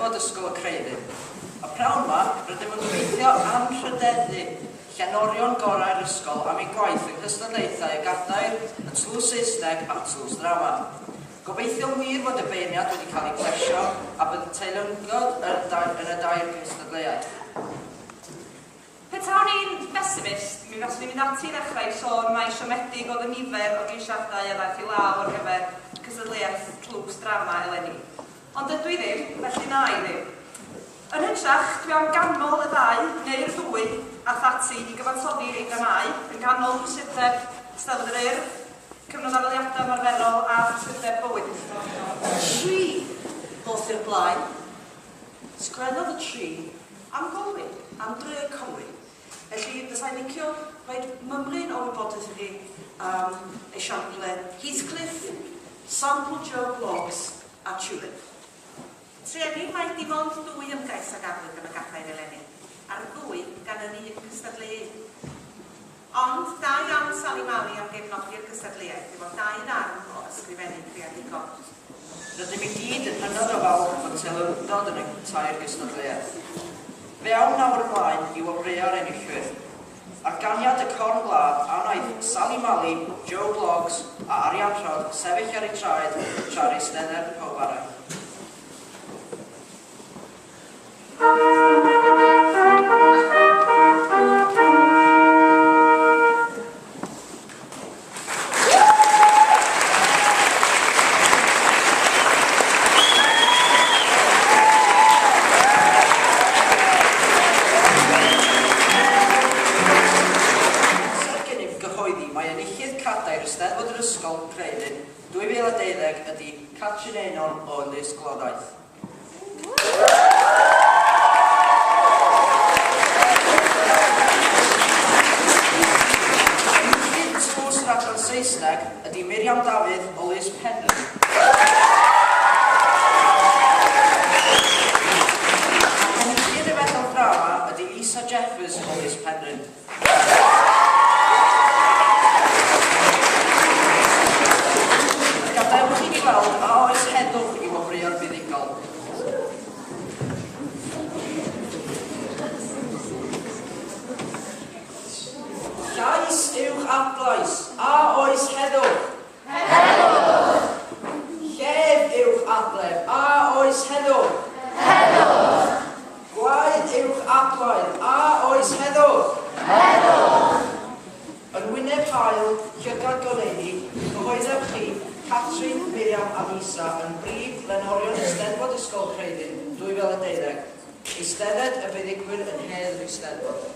Steddfod Ysgol y Creuddyn. Y prawn yma, rydym yn gweithio am rhydeddu llenorion gorau'r ysgol am ei gwaith yng nghystadlaethau y gadair yn tlws Saesneg a tlws ddrama. Gobeithio wir fod y beirniad wedi cael ei plesio a bydd teilyngod yn y dair cystadleuaeth. Petawn i'n pessimist, mi faswn i'n mynd ati ddechrau sôn mae siomedig oedd y nifer o geisiadau a ddaeth i law ar gyfer cystadleuaeth tlws drama eleni. Ond dydw i ddim, felly na i ddim. Yn hytrach, dwi am ganol y ddau, neu'r ddwy, a thati i gyfansoddi ei dramau, yn ganol prysurdeb Steddfod yr Urdd, cyfnod aroliadau marferol a prysurdeb bywyd. Tri ddoth i'r blaen. Sgwennodd y tri am Golwyn, am dre y Conwy. Felly, byddai'n licio rhaid mymryn o wybodaeth i esiample Heathcliff, Sample Joe Bloggs a Tulip. Trefnu mae dim ond dwy ymgais ag arwydd yn y gadair eleni, a'r ddwy gan yr un cystadleuaeth. Ond da iawn Sally Mali am gefnogi'r cystadleuaeth, efo dau ddarn o ysgrifennu creadigol. Rydym i gyd yn hynod o fawr fod teilymdod yn y tair cystadleuaeth. Fe awn nawr ymlaen i wafreo'r enillwyr. Ar ganiad y corn gwlad a wnaeth Sally Mali, Joe Bloggs a Arian Rhod sefyll ar ei traed tra'r eistedder pob arall. Mae enillydd cadair y Steddfod yr Ysgol Creuddyn 2012 ydy Catrin Einon o Ynys Glodaeth. Enillydd tlws yr adran Saesneg ydy Miriam Dafydd o Lys Penrhyn. Enillydd y fedal drama ydy Lisa Jeffers o Lys Penrhyn. Gadewch i ni weld a oes heddwch i wafreo'r buddigol. Llais uwch adlais, a oes heddwch. Heddwch. Llef uwch adlef, a oes heddwch. Heddwch. Gwaed uwch adlaid, a oes heddwch. Heddwch. Yn Wyneb Hael, Llygad Goleuni, cyhoeddwch chi Catrin, Miriam a Lisa yn brif lenorion y Steddfod Ysgol Creuddyn 2012. Eistedded y buddigwyr yn hedd y Steddfod.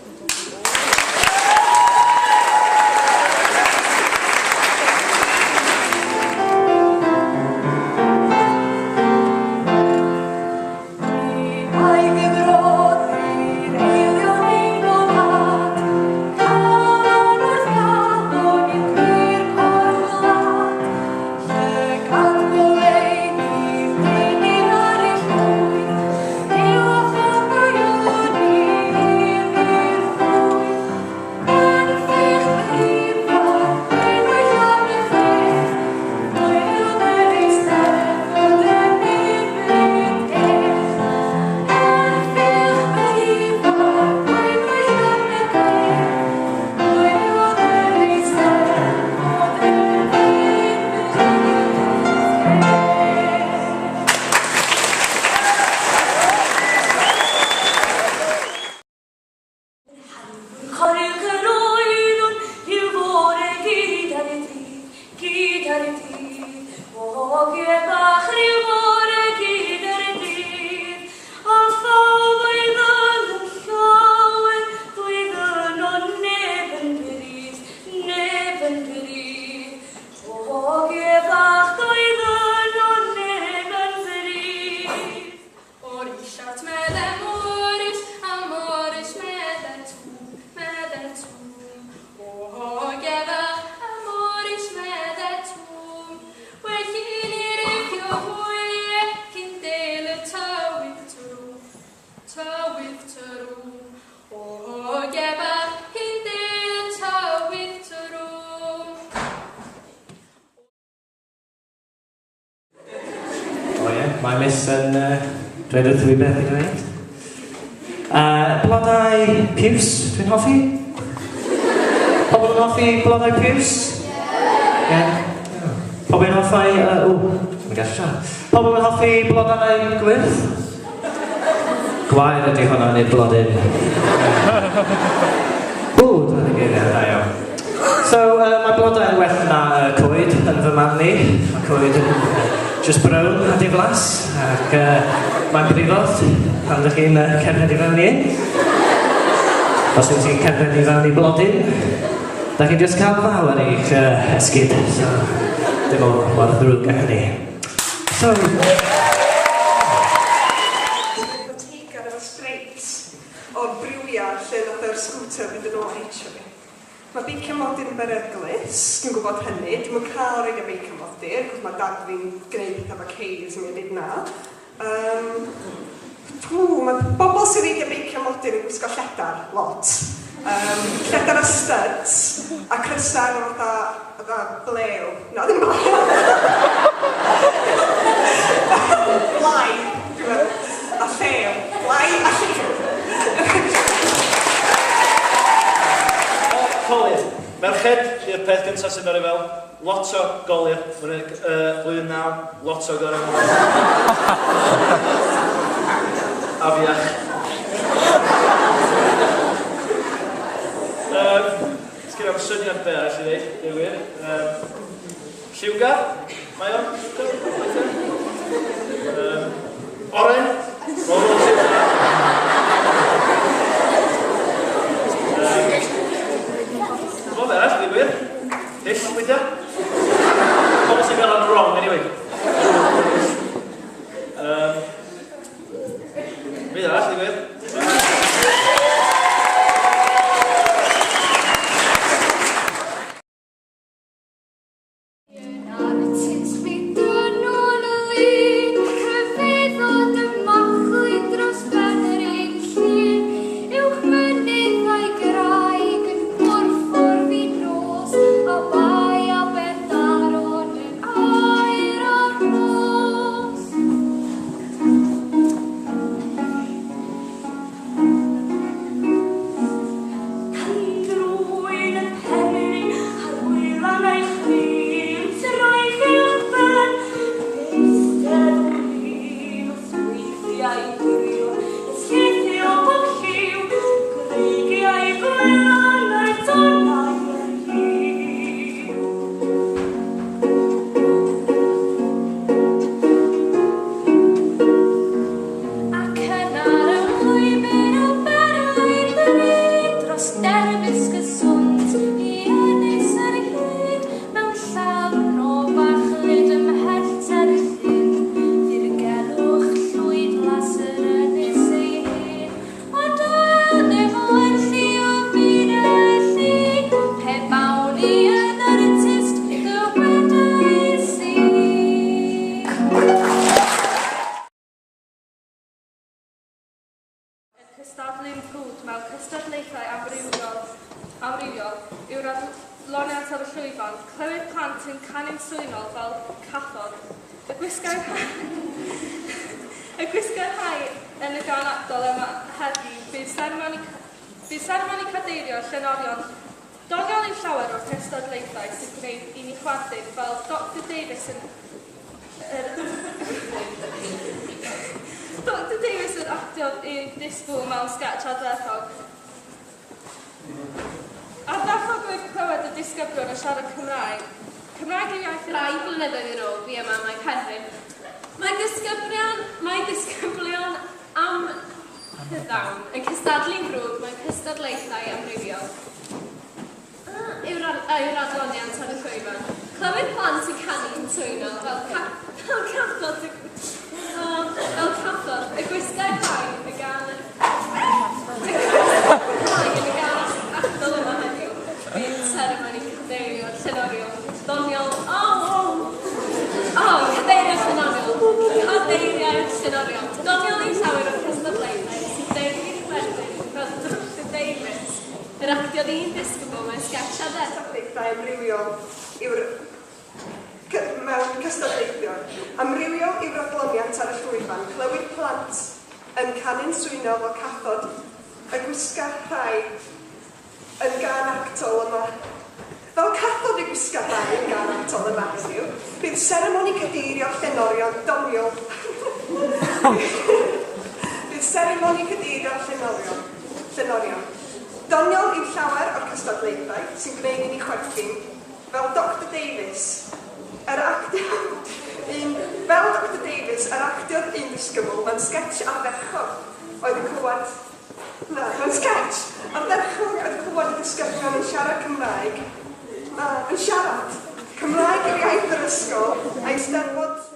Mae Miss yn Dweud wrth fi beth i dweud. Blodau piws, dwi'n hoffi. Pobl yn hoffi blodau piws? Ie. Pobl yn hoffi... Mae'n gallu siarad. Pobl yn hoffi blodau gwyrth? Gwair ydy hwnna nid blodyn. Dwi'n geiriau, da iawn. So, mae blodau'n well na coed yn fy marn i. Mae coed yn just brown a diflas, ac mae'n brifodd pan ydych chi'n cerdded i fewn i un. Os ydych chi'n cerdded i fewn i blodyn, da chi'n just cael fawr i'ch esgyd, so dim ond mor ddrwg â hynny. So... o'r briwiau lle ddod yr scooter fynd yn ôl HMI. Mae beicio modur yn beryglus, dwi'n gwybod hynny. Dwi'n yn cael rhaid o beicio modur, cos mae dad fi'n gwneud pethau efo ceis yn mynd na. Mae bobl sy'n reidio beicio modur yn gwisgo lledar, lot. Lledar a studs, a crysau yn fatha blew. No, ddim blew. Blai, a llew. Blai a llew. Colin, merched i'r peth gyntaf sy'n mynd i fel, lot o golir, flwyddyn 9, lot o golir. Afiach. Sgyn am syniad be arall i ddeud, dwi'n wir. Lliwgar, mae o'n oren, roll lliwgar. Wel arall, dwi'n wir. Dill, wyda. Pobl sy'n gael o'n wrong, anyway. Fydd arall, dwi'n wir. Cystadlu'n gwd mewn cystadlaethau amrywiol yw'r adloniant ar y llwyfan. Clywed plant yn canu'n swynol fel cathod. Y gwisgo'r rhai yn y gan adol yma heddiw bydd seremoni cadeirio llenorion doniol i llawer o'r cystadlaethau sy'n gwneud i ni chwarthyg fel Dr Davies yn Dr Davies yn actio i'n disgwyl mewn sketch ardderchog. Ardderchog oedd clywed y disgyblion yn siarad Cymraeg. Cymraeg yw iaith rai blynyddoedd i'r ôl fi yma mae Cerdded. Mae disgyblion am hyddawn yn cystadlu'n grwd mewn cystadlaethau amrywiol. Yw'r adloniant ar y llwyfan. Clywed plant yn canu'n swynol fel cathod y gwisgau rhai yn y gan achdol yma heddiw. Bydd seremoni cadeirio llenoriol doniol. Cadeiriau llenoriol. Doniol i llawer o'r cystadlaethau sy'n deud i'n wedyn fel Dr Davies yr actio i'n disgybl mewn sketch ardderchog. Cystadlaethau amrywiol yw'r... mewn cystadleithion, amrywiol i'w raglyniant ar y llwyfan, clywir plant yn canu'n swynol o cathod y gwisga rhai yn gan actol yma. Fel cathod y gwisga rhai yn gan actol y Matthew, bydd seremoni cadeirio llenorion doniol. Bydd seremoni cadeirio llenorion. Doniol yw llawer o'r cystadlaethau sy'n gwneud i ni chwerthin, fel Dr Davies, yr actor un ddisgybl, mae'n sketch ardderchog oedd yn clywed. Mae'n sketch ardderchog oedd yn clywed y disgyblion yn siarad Cymraeg. Yn siarad Cymraeg yw'r iaith yr ysgol a'i steddfod.